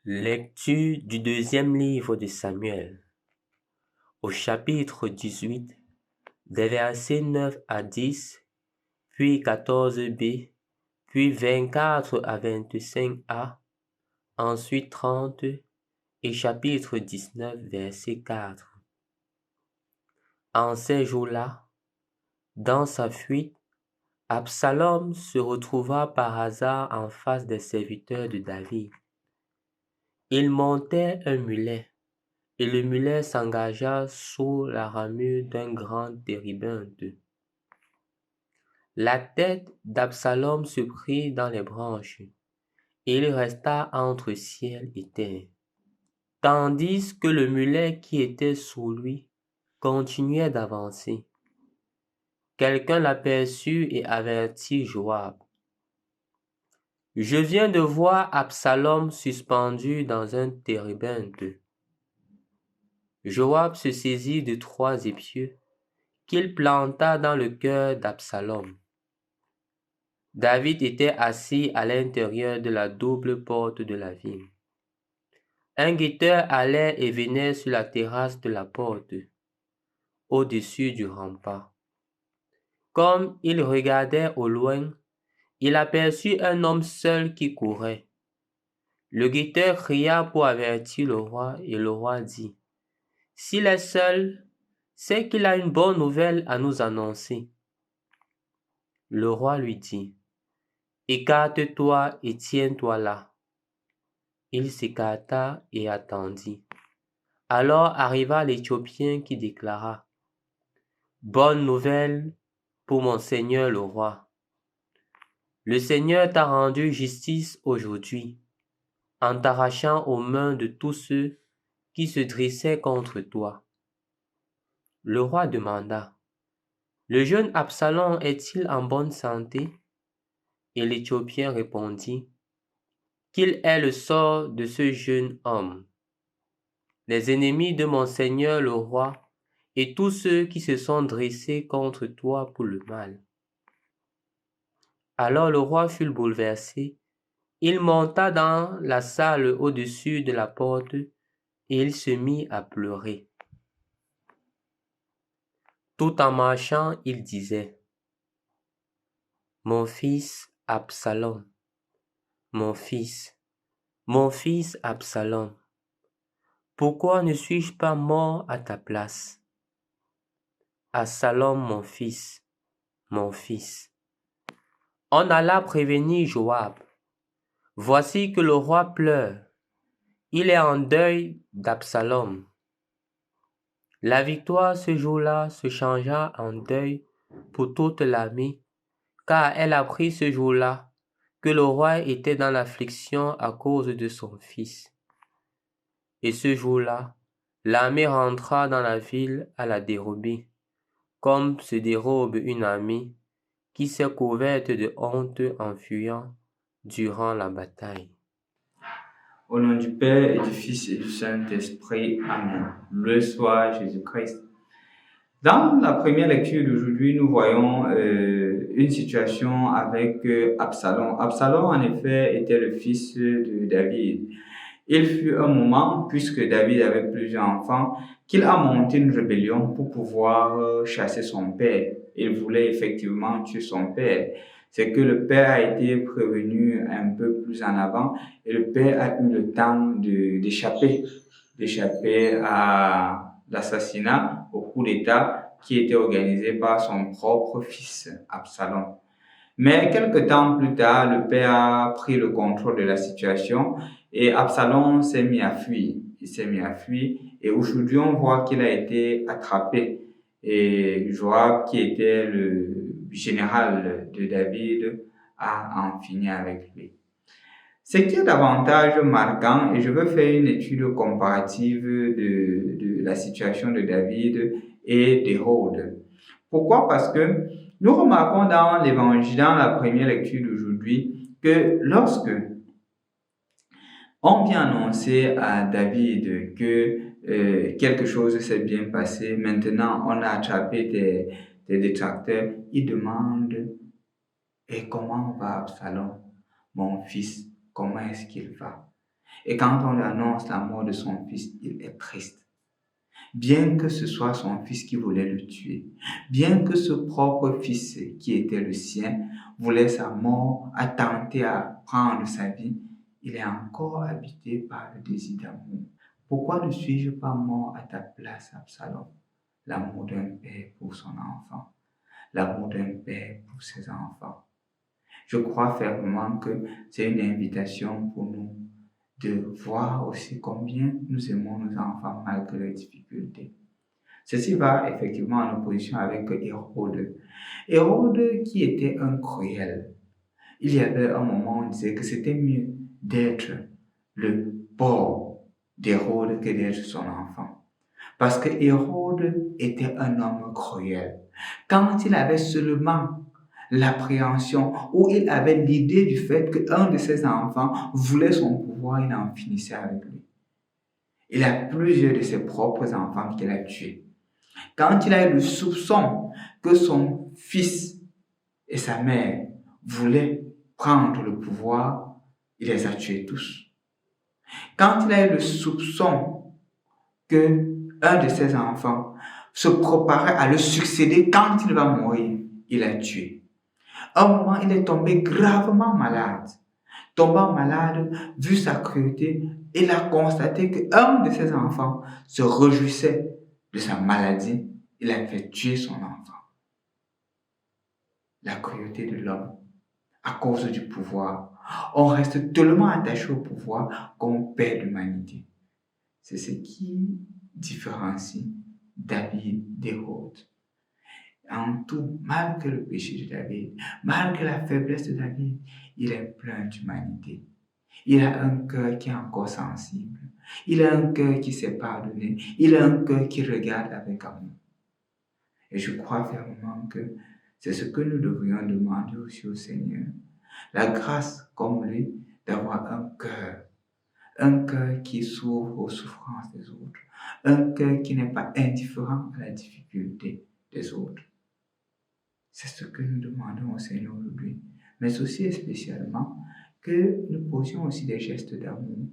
Lecture du deuxième livre de Samuel, au chapitre 18, des versets 9 à 10, puis 14b, puis 24 à 25a, ensuite 30 et chapitre 19, verset 4. En ces jours-là, dans sa fuite, Absalom se retrouva par hasard en face des serviteurs de David. Il montait un mulet, et le mulet s'engagea sous la ramure d'un grand térébinthe. La tête d'Absalom se prit dans les branches, et il resta entre ciel et terre, tandis que le mulet qui était sous lui continuait d'avancer. Quelqu'un l'aperçut et avertit Joab. « Je viens de voir Absalom suspendu dans un térébinthe. » Joab se saisit de 3 épieux qu'il planta dans le cœur d'Absalom. David était assis à l'intérieur de la double porte de la ville. Un guetteur allait et venait sur la terrasse de la porte, au-dessus du rempart. Comme il regardait au loin, il aperçut un homme seul qui courait. Le guetteur cria pour avertir le roi, et le roi dit, « S'il est seul, c'est qu'il a une bonne nouvelle à nous annoncer. » Le roi lui dit, « Écarte-toi et tiens-toi là. » Il s'écarta et attendit. Alors arriva l'Éthiopien qui déclara, « Bonne nouvelle pour mon seigneur le roi. Le Seigneur t'a rendu justice aujourd'hui, en t'arrachant aux mains de tous ceux qui se dressaient contre toi. » Le roi demanda, « Le jeune Absalom est-il en bonne santé? » Et l'Éthiopien répondit, « Qu'il est le sort de ce jeune homme. Les ennemis de mon seigneur le roi et tous ceux qui se sont dressés contre toi pour le mal. » Alors le roi fut bouleversé. Il monta dans la salle au-dessus de la porte et il se mit à pleurer. Tout en marchant, il disait, « Mon fils Absalom, mon fils Absalom, pourquoi ne suis-je pas mort à ta place? Absalom, mon fils. » On alla prévenir Joab. « Voici que le roi pleure. Il est en deuil d'Absalom. » La victoire ce jour-là se changea en deuil pour toute l'armée, car elle apprit ce jour-là que le roi était dans l'affliction à cause de son fils. Et ce jour-là, l'armée rentra dans la ville à la dérobée, comme se dérobe une armée qui s'est couverte de honte en fuyant durant la bataille. Au nom du Père et du Fils et du Saint-Esprit. Amen. Le soir, Jésus-Christ. Dans la première lecture d'aujourd'hui, nous voyons une situation avec Absalom. Absalom, en effet, était le fils de David. Il fut un moment, puisque David avait plusieurs enfants, qu'il a monté une rébellion pour pouvoir chasser son père. Il voulait effectivement tuer son père. C'est que le père a été prévenu un peu plus en avant et le père a eu le temps d'échapper à l'assassinat, au coup d'État qui était organisé par son propre fils, Absalom. Mais quelque temps plus tard, le père a pris le contrôle de la situation et Absalom s'est mis à fuir. Il s'est mis à fuir et aujourd'hui on voit qu'il a été attrapé. Et Joab, qui était le général de David, a en fini avec lui. Ce qui est davantage marquant, et je veux faire une étude comparative de la situation de David et d'Hérode. Pourquoi? Parce que nous remarquons dans l'évangile, dans la première lecture d'aujourd'hui, que lorsque on vient annoncer à David que quelque chose s'est bien passé, maintenant on a attrapé des détracteurs, il demande « Et comment va Absalom, mon fils? Comment est-ce qu'il va ?» Et quand on lui annonce la mort de son fils, il est triste. Bien que ce soit son fils qui voulait le tuer, bien que ce propre fils qui était le sien voulait sa mort, a tenté à prendre sa vie, il est encore habité par le désir d'amour. Pourquoi ne suis-je pas mort à ta place, Absalom? L'amour d'un père pour son enfant, l'amour d'un père pour ses enfants. Je crois fermement que c'est une invitation pour nous de voir aussi combien nous aimons nos enfants malgré les difficultés. Ceci va effectivement en opposition avec Hérode. Hérode qui était un cruel. Il y avait un moment où on disait que c'était mieux d'être le porc d'Hérode que d'être son enfant. Parce que Hérode était un homme cruel. Quand il avait seulement l'appréhension ou il avait l'idée du fait qu'un de ses enfants voulait son pouvoir, il en finissait avec lui. Il a plusieurs de ses propres enfants qu'il a tués. Quand il a eu le soupçon que son fils et sa mère voulaient prendre le pouvoir, il les a tués tous. Quand il a eu le soupçon que un de ses enfants se préparait à le succéder quand il va mourir, il l'a tué. À un moment, il est tombé gravement malade. Tombant malade, vu sa cruauté, il a constaté qu'un de ses enfants se réjouissait de sa maladie. Il a fait tuer son enfant. La cruauté de l'homme, à cause du pouvoir. On reste tellement attaché au pouvoir qu'on perd l'humanité. C'est ce qui différencie David d'Hérode. En tout, malgré le péché de David, malgré la faiblesse de David, il est plein d'humanité. Il a un cœur qui est encore sensible. Il a un cœur qui s'est pardonné. Il a un cœur qui regarde avec amour. Et je crois fermement que c'est ce que nous devrions demander aussi au Seigneur. La grâce, comme lui, d'avoir un cœur qui s'ouvre aux souffrances des autres, un cœur qui n'est pas indifférent à la difficulté des autres. C'est ce que nous demandons au Seigneur aujourd'hui, mais aussi et spécialement que nous posions aussi des gestes d'amour,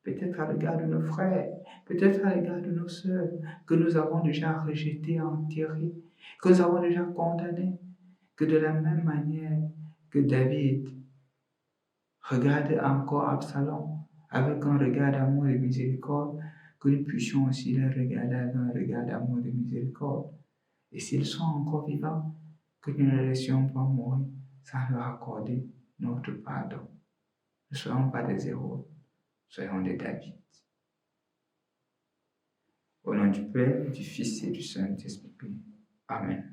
peut-être à l'égard de nos frères, peut-être à l'égard de nos sœurs, que nous avons déjà rejetés, enterrés, que nous avons déjà condamnés, que de la même manière que David regarde encore Absalom avec un regard d'amour et de miséricorde, que nous puissions aussi les regarder avec un regard d'amour et de miséricorde. Et s'ils sont encore vivants, que nous ne les laissions pas mourir sans leur accorder notre pardon. Ne soyons pas des héros, soyons des David. Au nom du Père, du Fils et du Saint-Esprit. Amen.